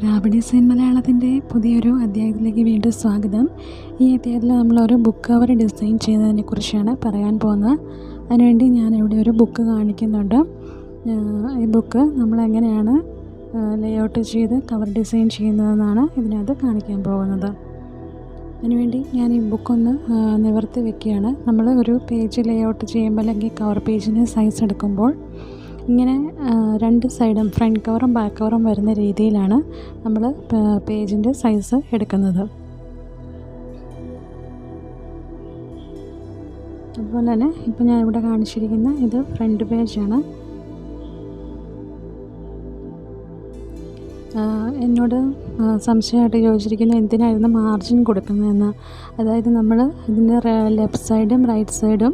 Graphic design മലയാളത്തിൻ്റെ പുതിയൊരു അധ്യായത്തിലേക്ക് വീണ്ടും സ്വാഗതം. ഈ അധ്യായത്തിൽ നമ്മളൊരു ബുക്ക് കവർ ഡിസൈൻ ചെയ്യുന്നതിനെക്കുറിച്ചാണ് പറയാൻ പോകുന്നത്. അതിനുവേണ്ടി ഞാനിവിടെ ഒരു ബുക്ക് കാണിക്കുന്നുണ്ട്. ഈ ബുക്ക് നമ്മളെങ്ങനെയാണ് ലേഔട്ട് ചെയ്ത് കവർ ഡിസൈൻ ചെയ്യുന്നതെന്നാണ് ഇതിനകത്ത് കാണിക്കാൻ പോകുന്നത്. അതിനുവേണ്ടി ഞാൻ ഈ ബുക്കൊന്ന് നിവർത്തി വയ്ക്കുകയാണ്. നമ്മൾ ഒരു പേജ് ലേഔട്ട് ചെയ്യുമ്പോൾ അല്ലെങ്കിൽ കവർ പേജിന് സൈസ് എടുക്കുമ്പോൾ ഇങ്ങനെ രണ്ട് സൈഡും ഫ്രണ്ട് കവറും ബാക്ക് കവറും വരുന്ന രീതിയിലാണ് നമ്മൾ പേജിൻ്റെ സൈസ് എടുക്കുന്നത്. അതുപോലെ തന്നെ ഇപ്പോൾ ഞാൻ ഇവിടെ കാണിച്ചിരിക്കുന്ന ഇത് ഫ്രണ്ട് പേജാണ്. എന്നോട് സംശയമായിട്ട് ചോദിച്ചിരിക്കുന്നത് എന്തിനായിരുന്നു മാർജിൻ കൊടുക്കുന്നതെന്ന്. അതായത് നമ്മൾ ഇതിൻ്റെ ലെഫ്റ്റ് സൈഡും റൈറ്റ് സൈഡും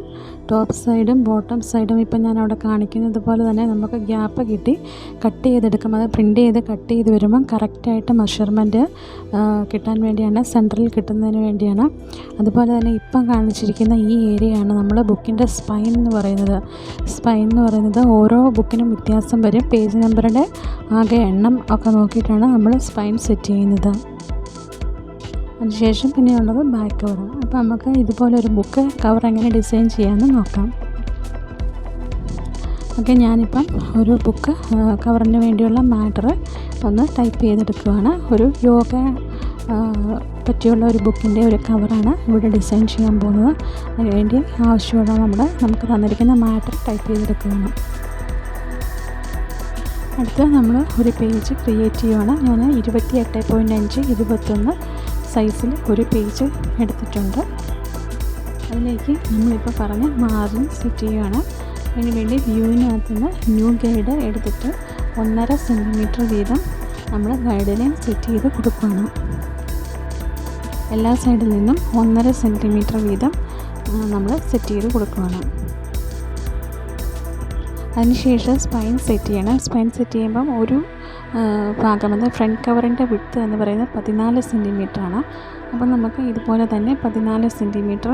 ടോപ്പ് സൈഡും ബോട്ടം സൈഡും ഇപ്പം ഞാൻ അവിടെ കാണിക്കുന്നത് പോലെ തന്നെ നമുക്ക് ഗ്യാപ്പ് കിട്ടി കട്ട് ചെയ്തെടുക്കും. അത് പ്രിൻ്റ് ചെയ്ത് കട്ട് ചെയ്ത് വരുമ്പം കറക്റ്റായിട്ട് മെഷർമെൻറ്റ് കിട്ടാൻ വേണ്ടിയാണ്, സെൻറ്ററിൽ കിട്ടുന്നതിന് വേണ്ടിയാണ്. അതുപോലെ തന്നെ ഇപ്പം കാണിച്ചിരിക്കുന്ന ഈ ഏരിയയാണ് നമ്മൾ ബുക്കിൻ്റെ സ്പൈൻ എന്ന് പറയുന്നത്. സ്പൈൻ എന്ന് പറയുന്നത് ഓരോ ബുക്കിനും വ്യത്യാസം വരും. പേജ് നമ്പറുടെ ആകെ എണ്ണം ഒക്കെ നോക്കിയിട്ടാണ് നമ്മൾ സ്പൈൻ സെറ്റ് ചെയ്യുന്നത്. അതിനുശേഷം പിന്നെയുള്ളത് ബാക്ക് കവർ. അപ്പോൾ നമുക്ക് ഇതുപോലൊരു ബുക്ക് കവർ എങ്ങനെ ഡിസൈൻ ചെയ്യാമെന്ന് നോക്കാം. ഓക്കെ, ഞാനിപ്പം ഒരു ബുക്ക് കവറിന് വേണ്ടിയുള്ള മാറ്റർ ഒന്ന് ടൈപ്പ് ചെയ്തെടുക്കുകയാണ്. ഒരു യോഗ പറ്റിയുള്ള ഒരു ബുക്കിൻ്റെ ഒരു കവറാണ് ഇവിടെ ഡിസൈൻ ചെയ്യാൻ പോകുന്നത്. അതിനുവേണ്ടി ആവശ്യമുള്ള നമുക്ക് തന്നിരിക്കുന്ന മാറ്റർ ടൈപ്പ് ചെയ്തെടുക്കുകയാണ്. അടുത്ത് നമ്മൾ ഒരു പേജ് ക്രിയേറ്റ് ചെയ്യുകയാണ്. ഞാൻ 28.5 21 സൈസിൽ ഒരു പേജ് എടുത്തിട്ടുണ്ട്. അതിലേക്ക് നമ്മളിപ്പോൾ പറഞ്ഞ മാർജിൻ സെറ്റ് ചെയ്യുകയാണ്. അതിന് വേണ്ടി വ്യൂവിനകത്ത് നിന്ന് ന്യൂ ഗൈഡ് എടുത്തിട്ട് 1.5 സെൻറ്റിമീറ്റർ വീതം നമ്മൾ ഗൈഡ് ലൈൻ സെറ്റ് ചെയ്ത് കൊടുക്കുകയാണ്. എല്ലാ സൈഡിൽ നിന്നും 1.5 സെൻറ്റിമീറ്റർ വീതം നമ്മൾ സെറ്റ് ചെയ്ത് കൊടുക്കുകയാണ്. അതിനുശേഷം സ്പൈൻ സെറ്റ് ചെയ്യണം. സ്പൈൻ സെറ്റ് ചെയ്യുമ്പം ഒരു ഭാഗം ഫ്രണ്ട് കവറിൻ്റെ വിഡ്ത്ത് എന്ന് പറയുന്നത് 14 സെൻറ്റിമീറ്ററാണ്. അപ്പം നമുക്ക് ഇതുപോലെ തന്നെ 14 സെൻറ്റിമീറ്റർ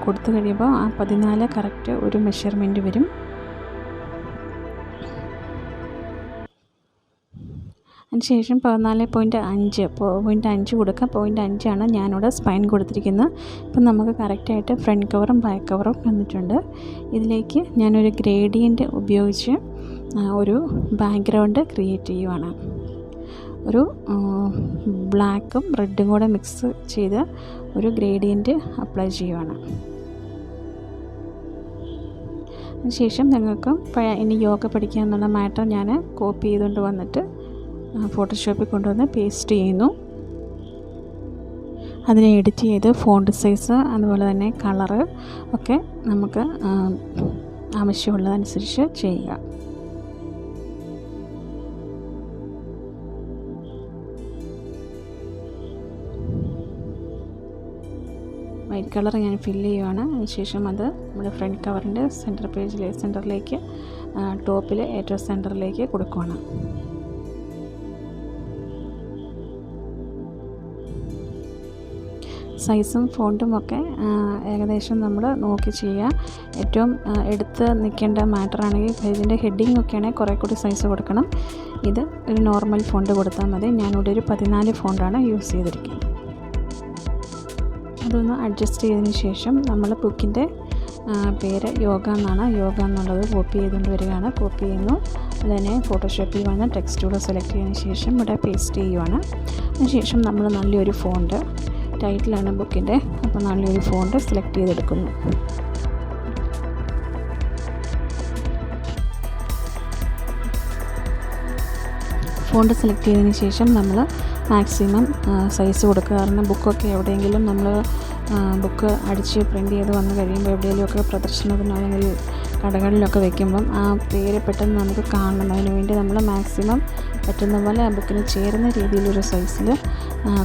കൊടുത്തു കഴിയുമ്പോൾ ആ 14 കറക്റ്റ് ഒരു മെഷർമെൻറ്റ് വരും. അതിനുശേഷം 14.5 കൊടുക്കുക. 0.5 ഞാനിവിടെ സ്പൈൻ കൊടുത്തിരിക്കുന്നത്. ഇപ്പം നമുക്ക് കറക്റ്റായിട്ട് ഫ്രണ്ട് കവറും ബാക്ക് കവറും വന്നിട്ടുണ്ട്. ഇതിലേക്ക് ഞാനൊരു ഗ്രേഡിയൻറ്റ് ഉപയോഗിച്ച് ഒരു ബാക്ക്ഗ്രൗണ്ട് ക്രിയേറ്റ് ചെയ്യുവാണ്. ഒരു ബ്ലാക്കും റെഡും കൂടെ മിക്സ് ചെയ്ത് ഒരു ഗ്രേഡിയൻറ്റ് അപ്ലൈ ചെയ്യുവാണ്. അതിനുശേഷം നിങ്ങൾക്ക് ഇനി യോഗ പഠിക്കുക എന്നുള്ള മാറ്റർ ഞാൻ കോപ്പി ചെയ്തുകൊണ്ട് വന്നിട്ട് ഫോട്ടോഷോപ്പിൽ കൊണ്ടുവന്ന് പേസ്റ്റ് ചെയ്യുന്നു. അതിനെ എഡിറ്റ് ചെയ്ത് ഫോണ്ട് സൈസ് അതുപോലെ തന്നെ കളറ് ഒക്കെ നമുക്ക് ആവശ്യമുള്ളതനുസരിച്ച് ചെയ്യുക. വൈറ്റ് കളർ ഞാൻ ഫില്ല് ചെയ്യുകയാണ്. അതിനുശേഷം അത് നമ്മുടെ ഫ്രണ്ട് കവറിൻ്റെ സെൻറ്ററിലേക്ക് ടോപ്പിൽ ഏറ്റവും സെൻറ്ററിലേക്ക് കൊടുക്കുകയാണ്. സൈസും ഫോണ്ടും ഒക്കെ ഏകദേശം നമ്മൾ നോക്കി ചെയ്യുക. ഏറ്റവും എടുത്ത് നിൽക്കേണ്ട മാറ്ററാണെങ്കിൽ പേജിൻ്റെ ഹെഡിങ് ഒക്കെ ആണെങ്കിൽ കുറേ കൂടി സൈസ് കൊടുക്കണം. ഇത് ഒരു നോർമൽ ഫോണ്ട് കൊടുത്താൽ മതി. ഞാനിവിടെ ഒരു 14 ഫോണ്ടാണ് യൂസ് ചെയ്തിരിക്കുന്നത്. അതൊന്ന് അഡ്ജസ്റ്റ് ചെയ്തതിന് ശേഷം നമ്മൾ ബുക്കിൻ്റെ പേര് യോഗ എന്നാണ്. യോഗ എന്നുള്ളത് കോപ്പി ചെയ്തുകൊണ്ട് വരികയാണ്. കോപ്പി ചെയ്യുന്നു. അതിനെ ഫോട്ടോഷോപ്പിൽ വന്ന് ടെക്സ്റ്റൂടെ സെലക്ട് ചെയ്തതിന് ശേഷം ഇവിടെ പേസ്റ്റ് ചെയ്യുവാണ്. അതിനുശേഷം നമ്മൾ നല്ലൊരു ഫോണ്ട്, ടൈറ്റിലാണ് ബുക്കിൻ്റെ, അപ്പോൾ നല്ലൊരു ഫോണ്ട് സെലക്ട് ചെയ്തെടുക്കുന്നു. ഫോണ്ട് സെലക്ട് ചെയ്തതിന് ശേഷം നമ്മൾ മാക്സിമം സൈസ് കൊടുക്കുക. കാരണം ബുക്കൊക്കെ എവിടെയെങ്കിലും നമ്മൾ ബുക്ക് അടിച്ച് പ്രിൻ്റ് ചെയ്ത് വന്ന് കഴിയുമ്പോൾ എവിടെയെങ്കിലുമൊക്കെ പ്രദർശനത്തിനോ അല്ലെങ്കിൽ കടകളിലൊക്കെ വയ്ക്കുമ്പം ആ പേര് പെട്ടെന്ന് നമുക്ക് കാണണം. അതിന് വേണ്ടി നമ്മൾ മാക്സിമം പറ്റുന്ന പോലെ ആ ബുക്കിന് ചേരുന്ന രീതിയിലൊരു സൈസിൽ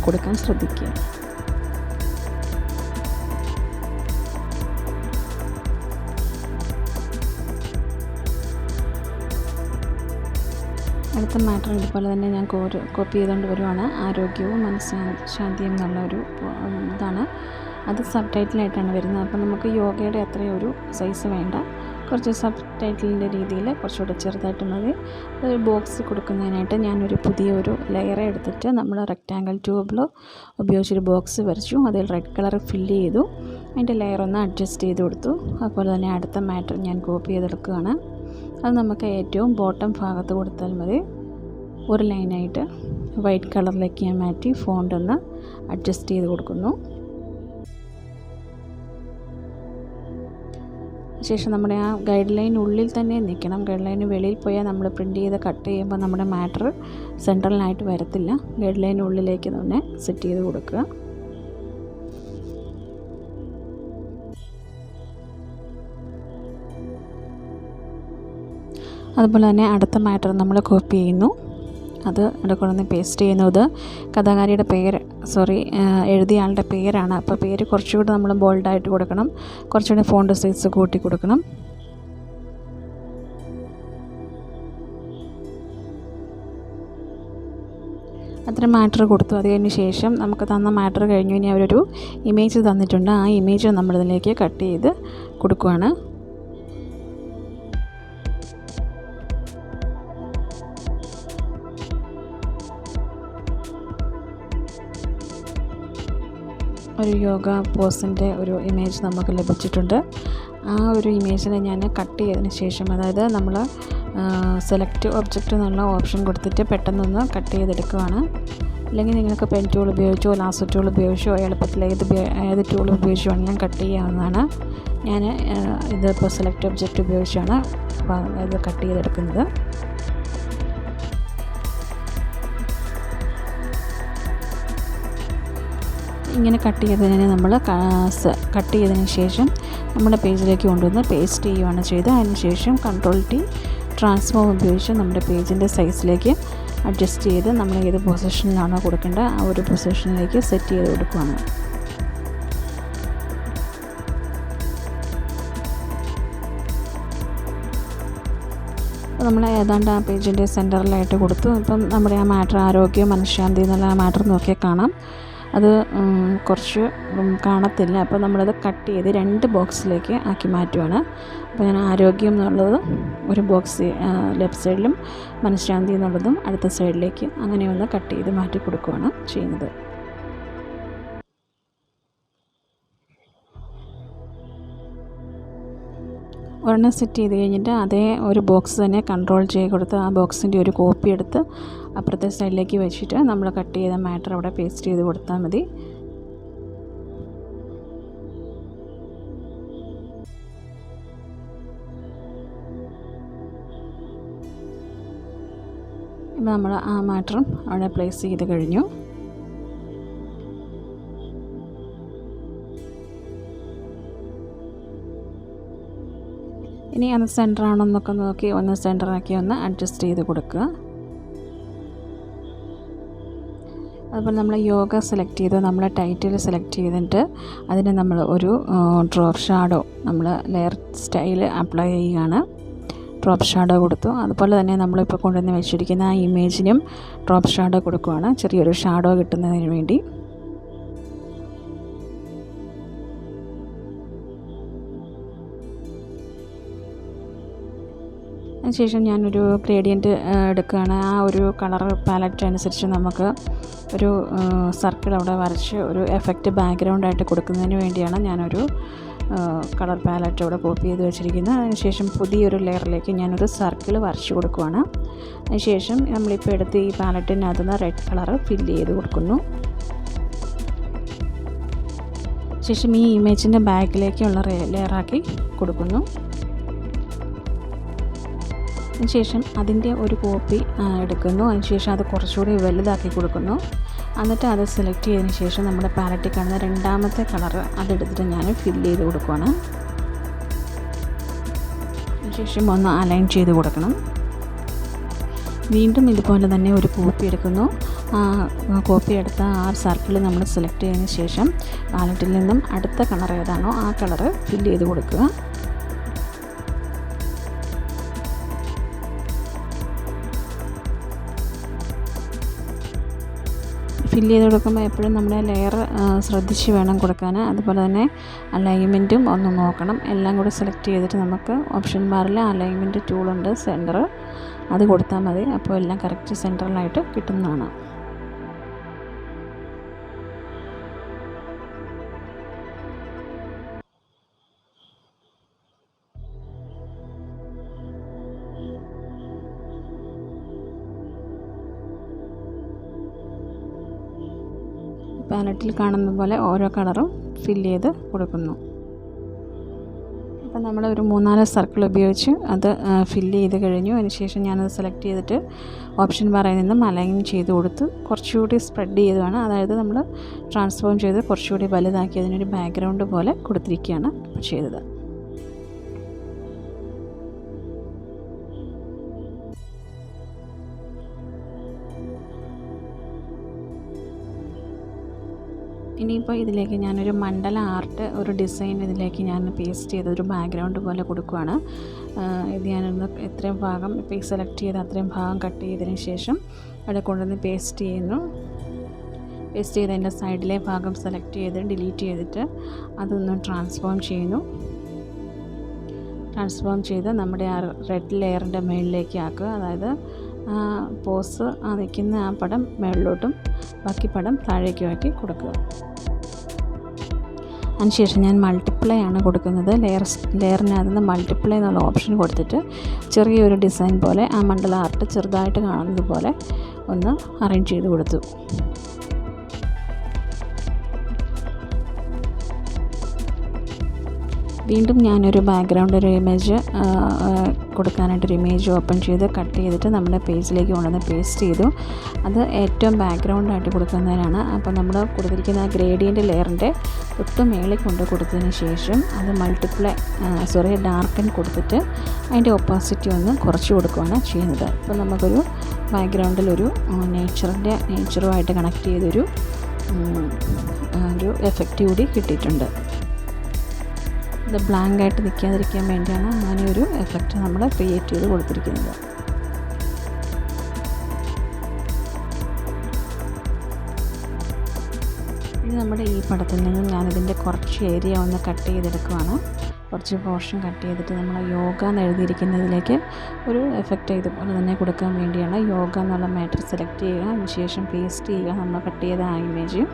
കൊടുക്കാൻ ശ്രദ്ധിക്കുക. അടുത്ത മാറ്റർ ഇതുപോലെ തന്നെ ഞാൻ കോപ്പി ചെയ്തുകൊണ്ട് വരുവാണ്. ആരോഗ്യവും മനഃശാന്തിയും എന്നുള്ള ഒരു ഇതാണ്. അത് സബ് ടൈറ്റിലായിട്ടാണ് വരുന്നത്. അപ്പോൾ നമുക്ക് യോഗയുടെ അത്രയും ഒരു സൈസ് വേണ്ട, കുറച്ച് സബ് ടൈറ്റിലിൻ്റെ രീതിയിൽ കുറച്ചുകൂടെ ചെറുതായിട്ട് മതി. ഒരു ബോക്സ് കൊടുക്കുന്നതിനായിട്ട് ഞാനൊരു പുതിയൊരു ലെയർ എടുത്തിട്ട് നമ്മൾ റെക്റ്റാങ്കിൾ ട്യൂബിൽ ഉപയോഗിച്ചൊരു ബോക്സ് വരച്ചു. അതിൽ റെഡ് കളർ ഫില്ല് ചെയ്തു. അതിൻ്റെ ലെയർ ഒന്ന് അഡ്ജസ്റ്റ് ചെയ്ത് കൊടുത്തു. അതുപോലെ തന്നെ അടുത്ത മാറ്റർ ഞാൻ കോപ്പി ചെയ്തെടുക്കുകയാണ്. അത് നമുക്ക് ഏറ്റവും ബോട്ടം ഭാഗത്ത് കൊടുത്താൽ മതി. ഒരു ലൈനായിട്ട് വൈറ്റ് കളറിലേക്ക് ഞാൻ മാറ്റി ഫോണ്ട് ഒന്ന് അഡ്ജസ്റ്റ് ചെയ്ത് കൊടുക്കുന്നു. ശേഷം നമ്മുടെ ആ ഗൈഡ് ലൈൻ ഉള്ളിൽ തന്നെ നിൽക്കണം. ഗൈഡ് ലൈന് വെളിയിൽ പോയാൽ നമ്മൾ പ്രിൻ്റ് ചെയ്ത് കട്ട് ചെയ്യുമ്പോൾ നമ്മുടെ മാറ്റർ സെൻട്രലിനായിട്ട് വരത്തില്ല. ഗൈഡ് ലൈൻ ഉള്ളിലേക്ക് തന്നെ സെറ്റ് ചെയ്ത് കൊടുക്കുക. അതുപോലെ തന്നെ അടുത്ത മാറ്റർ നമ്മൾ കോപ്പി ചെയ്യുന്നു. അത് അവിടെ കൊണ്ടുവന്ന് പേസ്റ്റ് ചെയ്യുന്നത് കഥാകാരിയുടെ എഴുതിയ ആളുടെ പേരാണ്. അപ്പോൾ പേര് കുറച്ചുകൂടി നമ്മൾ ബോൾഡായിട്ട് കൊടുക്കണം. കുറച്ചുകൂടി ഫോണ്ട് സൈസ് കൂട്ടി കൊടുക്കണം. അത്ര മാറ്റർ കൊടുത്തു. അത് കഴിഞ്ഞ് ശേഷം നമുക്ക് തന്ന മാറ്റർ കഴിഞ്ഞു. ഇനി അവരൊരു ഇമേജ് തന്നിട്ടുണ്ട്. ആ ഇമേജ് നമ്മളിതിലേക്ക് കട്ട് ചെയ്ത് കൊടുക്കുകയാണ്. ഒരു യോഗ പോസിൻ്റെ ഒരു ഇമേജ് നമുക്ക് ലഭിച്ചിട്ടുണ്ട്. ആ ഒരു ഇമേജിനെ ഞാൻ കട്ട് ചെയ്തതിന് ശേഷം, അതായത് നമ്മൾ സെലക്ട് ഒബ്ജക്റ്റ് എന്നുള്ള ഓപ്ഷൻ കൊടുത്തിട്ട് പെട്ടെന്നൊന്ന് കട്ട് ചെയ്തെടുക്കുകയാണ്. അല്ലെങ്കിൽ നിങ്ങൾക്ക് പെൻ ടൂൾ ഉപയോഗിച്ചോ ലാസോ ടൂൾ ഉപയോഗിച്ചോ എളുപ്പത്തിൽ ഏത് ടൂൾ ഉപയോഗിച്ച് വേണമെങ്കിലും കട്ട് ചെയ്യാവുന്നതാണ്. ഞാൻ ഇതിപ്പോൾ സെലക്ട് ഒബ്ജക്റ്റ് ഉപയോഗിച്ചാണ് ഇത് കട്ട് ചെയ്തെടുക്കുന്നത്. ഇങ്ങനെ കട്ട് ചെയ്തതിനെ നമ്മൾ കട്ട് ചെയ്തതിന് ശേഷം നമ്മുടെ പേജിലേക്ക് കൊണ്ടുവന്ന് പേസ്റ്റ് ചെയ്യുകയാണ് ചെയ്തത്. അതിനുശേഷം Ctrl+T ട്രാൻസ്ഫോം ഉപയോഗിച്ച് നമ്മുടെ പേജിൻ്റെ സൈസിലേക്ക് അഡ്ജസ്റ്റ് ചെയ്ത് നമ്മൾ ഏത് പൊസിഷനിലാണോ കൊടുക്കേണ്ടത് ആ ഒരു പൊസിഷനിലേക്ക് സെറ്റ് ചെയ്ത് കൊടുക്കുകയാണ്. നമ്മൾ ഏതാണ്ട് ആ പേജിൻ്റെ സെൻറ്ററിലായിട്ട് കൊടുത്തു. ഇപ്പം നമ്മുടെ ആ മാറ്റർ ആരോഗ്യം മനഃശാന്തി എന്നുള്ള ആ മാറ്റർ നോക്കിയാൽ കാണാം. അത് കുറച്ച് കാണത്തില്ല. അപ്പോൾ നമ്മളത് കട്ട് ചെയ്ത് 2 ബോക്സിലേക്ക് ആക്കി മാറ്റുകയാണ്. അപ്പോൾ ഞാൻ ആരോഗ്യം എന്നുള്ളത് ഒരു ബോക്സ് ലെഫ്റ്റ് സൈഡിലും മനഃശാന്തി എന്നുള്ളതും അടുത്ത സൈഡിലേക്ക് അങ്ങനെ ഒന്ന് കട്ട് ചെയ്ത് മാറ്റി കൊടുക്കുകയാണ് ചെയ്യുന്നത്. ഒരെണ്ണം സെറ്റ് ചെയ്ത് കഴിഞ്ഞിട്ട് അതേ ഒരു ബോക്സ് തന്നെ Ctrl+J കൊടുത്ത് ആ ബോക്സിൻ്റെ ഒരു കോപ്പി എടുത്ത് അപ്പുറത്തെ സൈഡിലേക്ക് വെച്ചിട്ട് നമ്മൾ കട്ട് ചെയ്ത മാറ്റർ അവിടെ പേസ്റ്റ് ചെയ്ത് കൊടുത്താൽ മതി. ഇപ്പോൾ നമ്മൾ ആ മാറ്ററും അവിടെ പ്ലേസ് ചെയ്ത് കഴിഞ്ഞു. ഇനി അത് സെൻറ്റർ ആണെന്നൊക്കെ നോക്കി ഒന്ന് സെൻറ്ററാക്കി ഒന്ന് അഡ്ജസ്റ്റ് ചെയ്ത് കൊടുക്കുക. അതുപോലെ നമ്മൾ യോഗ സെലക്ട് ചെയ്ത് നമ്മൾ ടൈറ്റിൽ സെലക്ട് ചെയ്തിട്ട് അതിന് നമ്മൾ ഒരു ഡ്രോപ്പ് ഷാഡോ നമ്മൾ ലെയർ സ്റ്റൈൽ അപ്ലൈ ചെയ്യുകയാണ്. ഡ്രോപ്പ് ഷാഡോ കൊടുത്തു. അതുപോലെ തന്നെ നമ്മളിപ്പോൾ കൊണ്ടുവന്ന് വെച്ചിരിക്കുന്ന ആ ഇമേജിനും ഡ്രോപ്പ് ഷാഡോ കൊടുക്കുകയാണ്, ചെറിയൊരു ഷാഡോ കിട്ടുന്നതിന് വേണ്ടി. അതിനുശേഷം ഞാനൊരു ഗ്രേഡിയൻറ്റ് എടുക്കുകയാണ്. ആ ഒരു കളർ പാലറ്റ് അനുസരിച്ച് നമുക്ക് ഒരു സർക്കിൾ അവിടെ വരച്ച് ഒരു എഫക്റ്റ് ബാക്ക്ഗ്രൗണ്ടായിട്ട് കൊടുക്കുന്നതിന് വേണ്ടിയാണ് ഞാനൊരു കളർ പാലറ്റ് അവിടെ കോപ്പി ചെയ്ത് വെച്ചിരിക്കുന്നത്. അതിനുശേഷം പുതിയൊരു ലെയറിലേക്ക് ഞാനൊരു സർക്കിൾ വരച്ച് കൊടുക്കുകയാണ്. അതിനുശേഷം നമ്മളിപ്പോൾ എടുത്ത് ഈ പാലറ്റിനകത്ത് നിന്ന് റെഡ് കളർ ഫില്ല് ചെയ്ത് കൊടുക്കുന്നു. ശേഷം ഈ ഇമേജിൻ്റെ ബാക്കിലേക്കുള്ള ലെയറാക്കി കൊടുക്കുന്നു. അതിനുശേഷം അതിൻ്റെ ഒരു കോപ്പി എടുക്കുന്നു. അതിനുശേഷം അത് കുറച്ചുകൂടി വലുതാക്കി കൊടുക്കുന്നു. എന്നിട്ട് അത് സെലക്ട് ചെയ്തതിന് ശേഷം നമ്മുടെ പാലറ്റിൽ കാണുന്ന രണ്ടാമത്തെ കളർ അതെടുത്തിട്ട് ഞാൻ ഫില്ല് ചെയ്ത് കൊടുക്കുകയാണ്. അതിനുശേഷം ഒന്ന് അലൈൻ ചെയ്ത് കൊടുക്കണം. വീണ്ടും ഇതുപോലെ തന്നെ ഒരു കോപ്പി എടുക്കുന്നു. കോപ്പി എടുത്ത ആ സർക്കിൾ നമ്മൾ സെലക്ട് ചെയ്തതിന് ശേഷം പാലറ്റിൽ നിന്നും അടുത്ത കളർ ഏതാണോ ആ കളർ ഫില്ല് ചെയ്ത് കൊടുക്കുക. ഫില്ല് ചെയ്ത് കൊടുക്കുമ്പോൾ എപ്പോഴും നമ്മൾ ലെയർ ശ്രദ്ധിച്ച് വേണം കൊടുക്കാൻ. അതുപോലെ തന്നെ അലൈൻമെൻറ്റും ഒന്ന് നോക്കണം. എല്ലാം കൂടി സെലക്ട് ചെയ്തിട്ട് നമുക്ക് ഓപ്ഷൻ ബാറിൽ അലൈൻമെൻറ്റ് ടൂളുണ്ട്, സെൻറ്റർ, അത് കൊടുത്താൽ മതി. അപ്പോൾ എല്ലാം കറക്റ്റ് സെൻറ്ററിലായിട്ട് കിട്ടുന്നതാണ്. പാലറ്റിൽ കാണുന്ന പോലെ ഓരോ കളറും ഫില്ല് ചെയ്ത് കൊടുക്കുന്നു. അപ്പം നമ്മൾ ഒരു 3-4 സർക്കിൾ ഉപയോഗിച്ച് അത് ഫില്ല് ചെയ്ത് കഴിഞ്ഞു. അതിനുശേഷം ഞാനത് സെലക്ട് ചെയ്തിട്ട് ഓപ്ഷൻ ബാറിൽ നിന്നും അലൈൻ ചെയ്ത് കൊടുത്ത് കുറച്ചുകൂടി സ്പ്രെഡ് ചെയ്തതാണ്. അതായത് നമ്മൾ ട്രാൻസ്ഫോം ചെയ്ത് കുറച്ചുകൂടി വലുതാക്കി അതിനൊരു ബാക്ക്ഗ്രൗണ്ട് പോലെ കൊടുത്തിരിക്കുകയാണ് ചെയ്തത്. ഇനിയിപ്പോൾ ഇതിലേക്ക് ഞാനൊരു മണ്ഡല ആർട്ട് ഒരു ഡിസൈൻ ഇതിലേക്ക് ഞാൻ പേസ്റ്റ് ചെയ്ത് ഒരു ബാക്ക്ഗ്രൗണ്ട് പോലെ കൊടുക്കുകയാണ്. ഇത് ഞാനൊന്ന് എത്രയും ഭാഗം ഇപ്പോൾ ഈ സെലക്ട് ചെയ്ത് അത്രയും ഭാഗം കട്ട് ചെയ്തതിന് ശേഷം അവിടെ കൊണ്ടുവന്ന് പേസ്റ്റ് ചെയ്യുന്നു. പേസ്റ്റ് ചെയ്തതിൻ്റെ സൈഡിലെ ഭാഗം സെലക്ട് ചെയ്ത് ഡിലീറ്റ് ചെയ്തിട്ട് അതൊന്ന് ട്രാൻസ്ഫോം ചെയ്യുന്നു. ട്രാൻസ്ഫോം ചെയ്ത് നമ്മുടെ ആ റെഡ് ലെയറിൻ്റെ മുകളിലേക്ക് ആക്കുക. അതായത് പോസ് നിൽക്കുന്ന ആ പടം മുകളിലോട്ടും ബാക്കി പടം താഴേക്കും ആക്കി കൊടുക്കുക. അതിനുശേഷം ഞാൻ മൾട്ടിപ്ലൈ ആണ് കൊടുക്കുന്നത്. ലെയറിനകത്ത് നിന്ന് മൾട്ടിപ്ലൈ എന്നുള്ള ഓപ്ഷൻ കൊടുത്തിട്ട് ചെറിയൊരു ഡിസൈൻ പോലെ ആ മണ്ഡല ആർട്ട് ചെറുതായിട്ട് കാണുന്നത് പോലെ ഒന്ന് അറേഞ്ച് ചെയ്ത് കൊടുത്തു. വീണ്ടും ഞാനൊരു ബാക്ക്ഗ്രൗണ്ട് ഒരു ഇമേജ് കൊടുക്കാനായിട്ടൊരു ഇമേജ് ഓപ്പൺ ചെയ്ത് കട്ട് ചെയ്തിട്ട് നമ്മുടെ പേജിലേക്ക് കൊണ്ടുവന്ന് പേസ്റ്റ് ചെയ്തു. അത് ഏറ്റവും ബാക്ക്ഗ്രൗണ്ടായിട്ട് കൊടുക്കുന്നതിനാണ്. അപ്പോൾ നമ്മൾ കൊടുത്തിരിക്കുന്ന ഗ്രേഡിയൻ്റ് ലെയറിൻ്റെ തൊട്ട് മേളിൽ കൊണ്ട് കൊടുത്തതിന് ശേഷം അത് ഡാർക്കൻ കൊടുത്തിട്ട് അതിൻ്റെ ഒപ്പാസിറ്റി ഒന്ന് കുറച്ച് കൊടുക്കുകയാണ് ചെയ്യുന്നത്. അപ്പോൾ നമുക്കൊരു ബാക്ക്ഗ്രൗണ്ടിലൊരു നേച്ചറുമായിട്ട് കണക്ട് ചെയ്തൊരു എഫക്റ്റ് കൂടി കിട്ടിയിട്ടുണ്ട്. ഇത് ബ്ലാങ്കായിട്ട് നിൽക്കാതിരിക്കാൻ വേണ്ടിയാണ് അങ്ങനെ ഒരു എഫക്റ്റ് നമ്മൾ ക്രിയേറ്റ് ചെയ്ത് കൊടുത്തിരിക്കുന്നത്. ഇത് നമ്മുടെ ഈ പടത്തിൽ നിന്ന് ഞാനിതിൻ്റെ കുറച്ച് ഏരിയ ഒന്ന് കട്ട് ചെയ്തെടുക്കുകയാണ്. കുറച്ച് പോർഷൻ കട്ട് ചെയ്തിട്ട് നമ്മൾ യോഗ എന്ന് എഴുതിയിരിക്കുന്നതിലേക്ക് ഒരു എഫക്റ്റ് ഇതുപോലെ തന്നെ കൊടുക്കാൻ വേണ്ടിയാണ്. യോഗ എന്നുള്ള മാറ്റർ സെലക്ട് ചെയ്യുക. അതിനുശേഷം പേസ്റ്റ് ചെയ്യുക നമ്മൾ കട്ട് ചെയ്ത ആ ഇമേജ്.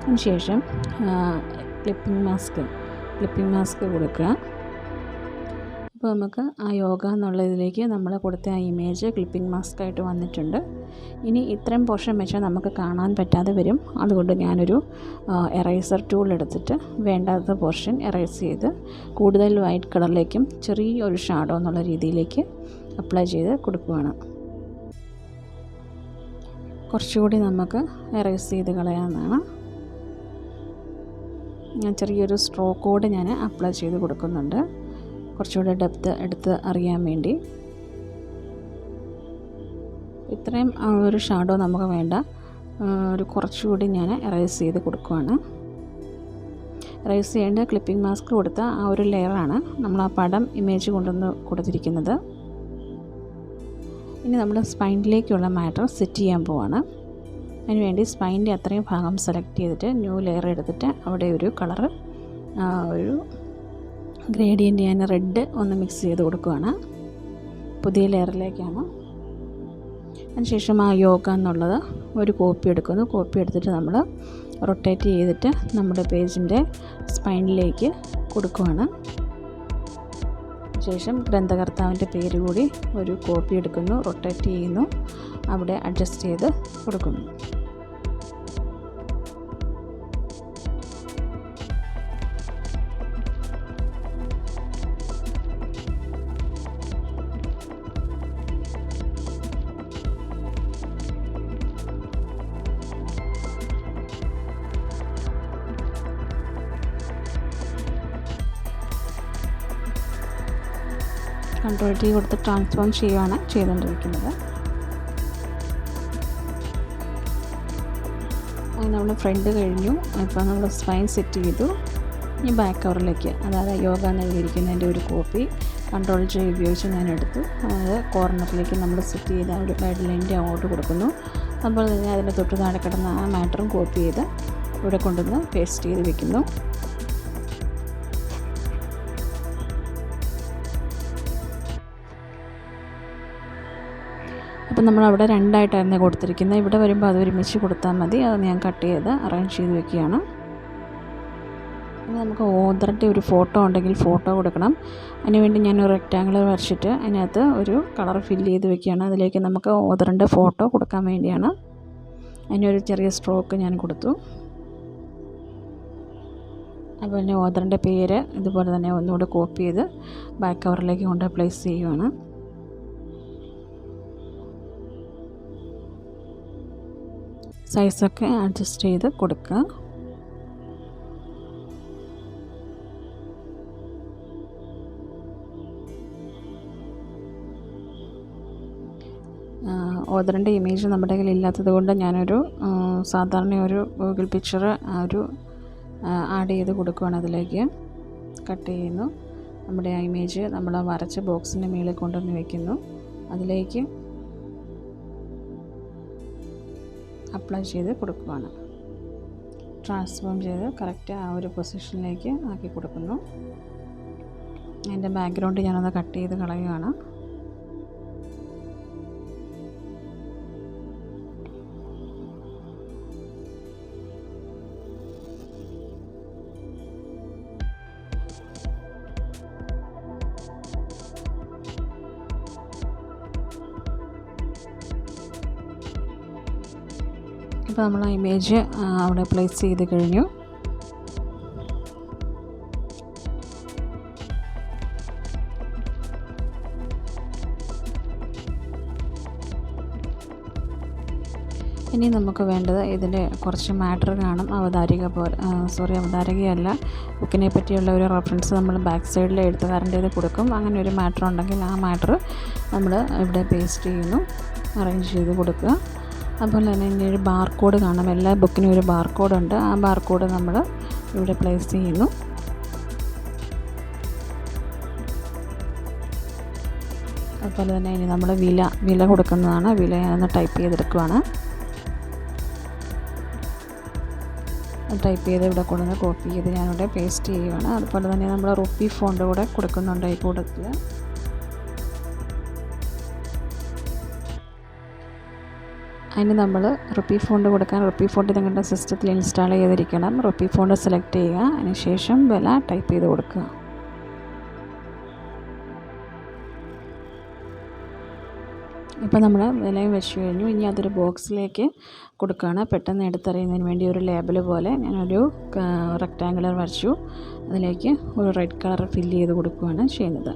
അതിനുശേഷം ക്ലിപ്പിംഗ് മാസ്ക് കൊടുക്കുക. അപ്പോൾ നമുക്ക് ആ യോഗ എന്നുള്ളതിലേക്ക് നമ്മൾ കൊടുത്ത ആ ഇമേജ് ക്ലിപ്പിംഗ് മാസ്കായിട്ട് വന്നിട്ടുണ്ട്. ഇനി ഇത്രയും പോർഷൻ വെച്ചാൽ നമുക്ക് കാണാൻ പറ്റാതെ വരും. അതുകൊണ്ട് ഞാനൊരു എറൈസർ ടൂൾ എടുത്തിട്ട് വേണ്ടാത്ത പോർഷൻ എറൈസ് ചെയ്ത് കൂടുതൽ വൈറ്റ് കളറിലേക്കും ചെറിയൊരു ഷാഡോ എന്നുള്ള രീതിയിലേക്ക് അപ്ലൈ ചെയ്ത് കൊടുക്കുകയാണ്. കുറച്ചുകൂടി നമുക്ക് എറൈസ് ചെയ്ത് കളയാവുന്നതാണ്. ഞാൻ ചെറിയൊരു സ്ട്രോക്കോട് ഞാൻ അപ്ലൈ ചെയ്ത് കൊടുക്കുന്നുണ്ട്, കുറച്ചുകൂടെ ഡെപ്ത് എടുത്ത് അറിയാൻ വേണ്ടി. ഇത്രയും ഒരു ഷാഡോ നമുക്ക് വേണ്ട, ഒരു കുറച്ചുകൂടി ഞാൻ എറേസ് ചെയ്ത് കൊടുക്കുകയാണ്. എറേസ് ചെയ്യേണ്ട ക്ലിപ്പിംഗ് മാസ്ക് കൊടുത്ത ആ ഒരു ലെയറാണ് നമ്മൾ ആ പടം ഇമേജ് കൊണ്ടുവന്ന് കൊടുത്തിരിക്കുന്നത്. ഇനി നമ്മൾ സ്പൈനിലേക്കുള്ള മാറ്റർ സെറ്റ് ചെയ്യാൻ പോവാണ്. അതിനുവേണ്ടി സ്പൈൻ്റെ അത്രയും ഭാഗം സെലക്ട് ചെയ്തിട്ട് ന്യൂ ലെയർ എടുത്തിട്ട് അവിടെ ഒരു കളറ് ഒരു ഗ്രേഡിയൻ്റ് ഞാൻ റെഡ് ഒന്ന് മിക്സ് ചെയ്ത് കൊടുക്കുകയാണ്. പുതിയ ലെയറിലേക്കാണ്. അതിനുശേഷം ആ യോഗ എന്നുള്ളത് ഒരു കോപ്പി എടുക്കുന്നു. കോപ്പി എടുത്തിട്ട് നമ്മൾ റൊട്ടേറ്റ് ചെയ്തിട്ട് നമ്മുടെ പേജിൻ്റെ സ്പൈനിലേക്ക് കൊടുക്കുകയാണ്. ശേഷം ഗ്രന്ഥകർത്താവിൻ്റെ പേര് കൂടി ഒരു കോപ്പി എടുക്കുന്നു, റൊട്ടേറ്റ് ചെയ്യുന്നു, അവിടെ അഡ്ജസ്റ്റ് ചെയ്ത് കൊടുക്കുന്നു. കൺട്രോൾ T കൊടുത്ത് ട്രാൻസ്ഫോം ചെയ്യുകയാണ് ചെയ്തുകൊണ്ടിരിക്കുന്നത്. അങ്ങനെ നമ്മൾ ഫ്രണ്ട് കഴിഞ്ഞു. ഇപ്പോൾ നമ്മൾ സ്പൈൻ സെറ്റ് ചെയ്തു. ഇനി ബാക്ക് കവറിലേക്ക്, അതായത് യോഗ എന്ന് എഴുതിയിരിക്കുന്നതിൻ്റെ ഒരു കോപ്പി കൺട്രോൾ J ഉപയോഗിച്ച് ഞാൻ എടുത്തു. അതായത് കോർണറിലേക്ക് നമ്മൾ സെറ്റ് ചെയ്ത ഒരു ഗൈഡ് ലൈനിൻ്റെ അങ്ങോട്ട് കൊടുക്കുന്നു. അതുപോലെ തന്നെ അതിൻ്റെ തൊട്ട് താഴെ കിടന്ന ആ മാറ്ററും കോപ്പി ചെയ്ത് ഇവിടെ കൊണ്ടുവന്ന് പേസ്റ്റ് ചെയ്ത് വെക്കുന്നു. അപ്പം നമ്മളവിടെ രണ്ടായിട്ടായിരുന്നു കൊടുത്തിരിക്കുന്നത്. ഇവിടെ വരുമ്പോൾ അത് ഒരുമിച്ച് കൊടുത്താൽ മതി. അത് ഞാൻ കട്ട് ചെയ്ത് അറേഞ്ച് ചെയ്ത് വെക്കുകയാണ്. ഇനി നമുക്ക് ഓതറിൻ്റെ ഒരു ഫോട്ടോ ഉണ്ടെങ്കിൽ ഫോട്ടോ കൊടുക്കണം. അതിനുവേണ്ടി ഞാൻ ഒരു റെക്റ്റാങ്കിൾ വരച്ചിട്ട് അതിനകത്ത് ഒരു കളർ ഫില്ല് ചെയ്ത് വെക്കുകയാണ്. അതിലേക്ക് നമുക്ക് ഓതറിൻ്റെ ഫോട്ടോ കൊടുക്കാൻ വേണ്ടിയാണ്. അതിനൊരു ചെറിയ സ്ട്രോക്ക് ഞാൻ കൊടുത്തു. അപ്പോൾ തന്നെ ഓതറിൻ്റെ പേര് ഇതുപോലെ തന്നെ ഒന്നുകൂടെ കോപ്പി ചെയ്ത് ബാക്ക് കവറിലേക്ക് കൊണ്ട് പ്ലേസ് ചെയ്യുകയാണ്. സൈസൊക്കെ അഡ്ജസ്റ്റ് ചെയ്ത് കൊടുക്കുക. ഓതറിൻ്റെ ഇമേജ് നമ്മുടെ കയ്യിൽ ഇല്ലാത്തത് കൊണ്ട് ഞാനൊരു സാധാരണ ഒരു ഗൂഗിൾ പിക്ചർ ആഡ് ചെയ്ത് കൊടുക്കുകയാണ്. അതിലേക്ക് കട്ട് ചെയ്യുന്നു. നമ്മുടെ ആ ഇമേജ് നമ്മൾ വരച്ച ബോക്സിൻ്റെ മുകളിൽ കൊണ്ടുവന്ന് വയ്ക്കുന്നു. അതിലേക്ക് അപ്ലൈ ചെയ്ത് കൊടുക്കുകയാണ്. ട്രാൻസ്ഫോം ചെയ്ത് കറക്റ്റ് ആ ഒരു പൊസിഷനിലേക്ക് ആക്കി കൊടുക്കുന്നു. അതിൻ്റെ ബാക്ക്ഗ്രൗണ്ട് ഞാനൊന്ന് കട്ട് ചെയ്ത് കളയുകയാണ്. ഇപ്പോൾ നമ്മൾ ആ ഇമേജ് അവിടെ പ്ലേസ് ചെയ്ത് കഴിഞ്ഞു. ഇനി നമുക്ക് വേണ്ടത് ഇതിൻ്റെ കുറച്ച് മാറ്റർ കാണും. അവതാരികയല്ല, ബുക്കിനെ പറ്റിയുള്ള ഒരു റെഫറൻസ് നമ്മൾ ബാക്ക് സൈഡിൽ എഴുത്തുകാരൻ്റേത് കൊടുക്കും. അങ്ങനെ ഒരു മാറ്റർ ഉണ്ടെങ്കിൽ ആ മാറ്റർ നമ്മൾ ഇവിടെ പേസ്റ്റ് ചെയ്യുന്നു, അറേഞ്ച് ചെയ്ത് കൊടുക്കുക. അതുപോലെ തന്നെ ഇതിൻ്റെ ഒരു ബാർകോഡ് കാണാം. എല്ലാ ബുക്കിനും ഒരു ബാർകോഡുണ്ട്. ആ ബാർകോഡ് നമ്മൾ ഇവിടെ പ്ലേസ് ചെയ്യുന്നു. അതുപോലെ തന്നെ ഇനി നമ്മൾ വില കൊടുക്കുന്നതാണ്. വില ഞാനൊന്ന് ടൈപ്പ് ചെയ്തെടുക്കുകയാണ്. ടൈപ്പ് ചെയ്ത് ഇവിടെ കൊണ്ടുവന്ന് കോപ്പി ചെയ്ത് ഞാനിവിടെ പേസ്റ്റ് ചെയ്യുകയാണ്. അതുപോലെ തന്നെ നമ്മൾ റുപ്പി ഫോണ്ട് കൂടെ കൊടുക്കുന്നുണ്ട് ഈ കൂട്ടത്തിൽ. അതിന് നമ്മൾ റുപ്പി ഫോണ്ട് കൊടുക്കാൻ റുപ്പി ഫോണ്ട് നിങ്ങളുടെ സിസ്റ്റത്തിൽ ഇൻസ്റ്റാൾ ചെയ്തിരിക്കണം. റുപ്പി ഫോണ്ട് സെലക്ട് ചെയ്യുക. അതിനുശേഷം വില ടൈപ്പ് ചെയ്ത് കൊടുക്കുക. ഇപ്പോൾ നമ്മൾ വിലയും വെച്ച് കഴിഞ്ഞു. ഇനി അതൊരു ബോക്സിലേക്ക് കൊടുക്കുകയാണ്. പെട്ടെന്ന് എടുത്തറിയുന്നതിന് വേണ്ടി ഒരു ലേബൽ പോലെ ഞാനൊരു റെക്റ്റാങ്കുലർ വരച്ചു. അതിലേക്ക് ഒരു റെഡ് കളർ ഫില്ല് ചെയ്ത് കൊടുക്കുകയാണ് ചെയ്യുന്നത്.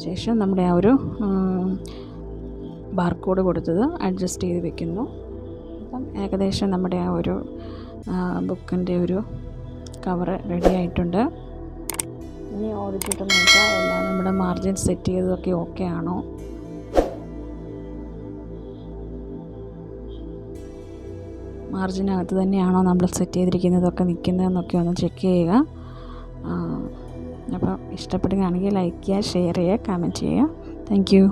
ശേഷം നമ്മുടെ ആ ഒരു ബാർകോഡ് കൊടുത്തത് അഡ്ജസ്റ്റ് ചെയ്ത് വെക്കുന്നു. അപ്പം ഏകദേശം നമ്മുടെ ആ ഒരു ബുക്കിൻ്റെ ഒരു കവർ റെഡി ആയിട്ടുണ്ട്. ഇനി ഓടിച്ചിട്ട് നോക്കുക എല്ലാം നമ്മുടെ മാർജിൻ സെറ്റ് ചെയ്തതൊക്കെ ഓക്കെ ആണോ. മാർജിനകത്ത് തന്നെയാണോ നമ്മൾ സെറ്റ് ചെയ്തിരിക്കുന്നതൊക്കെ നിൽക്കുന്നതെന്നൊക്കെ ഒന്ന് ചെക്ക് ചെയ്യുക. അപ്പോൾ ഇഷ്ടപ്പെടുകയാണെങ്കിൽ ലൈക്ക് ചെയ്യുക, ഷെയർ ചെയ്യുക, കമൻറ്റ് ചെയ്യുക. Thank you.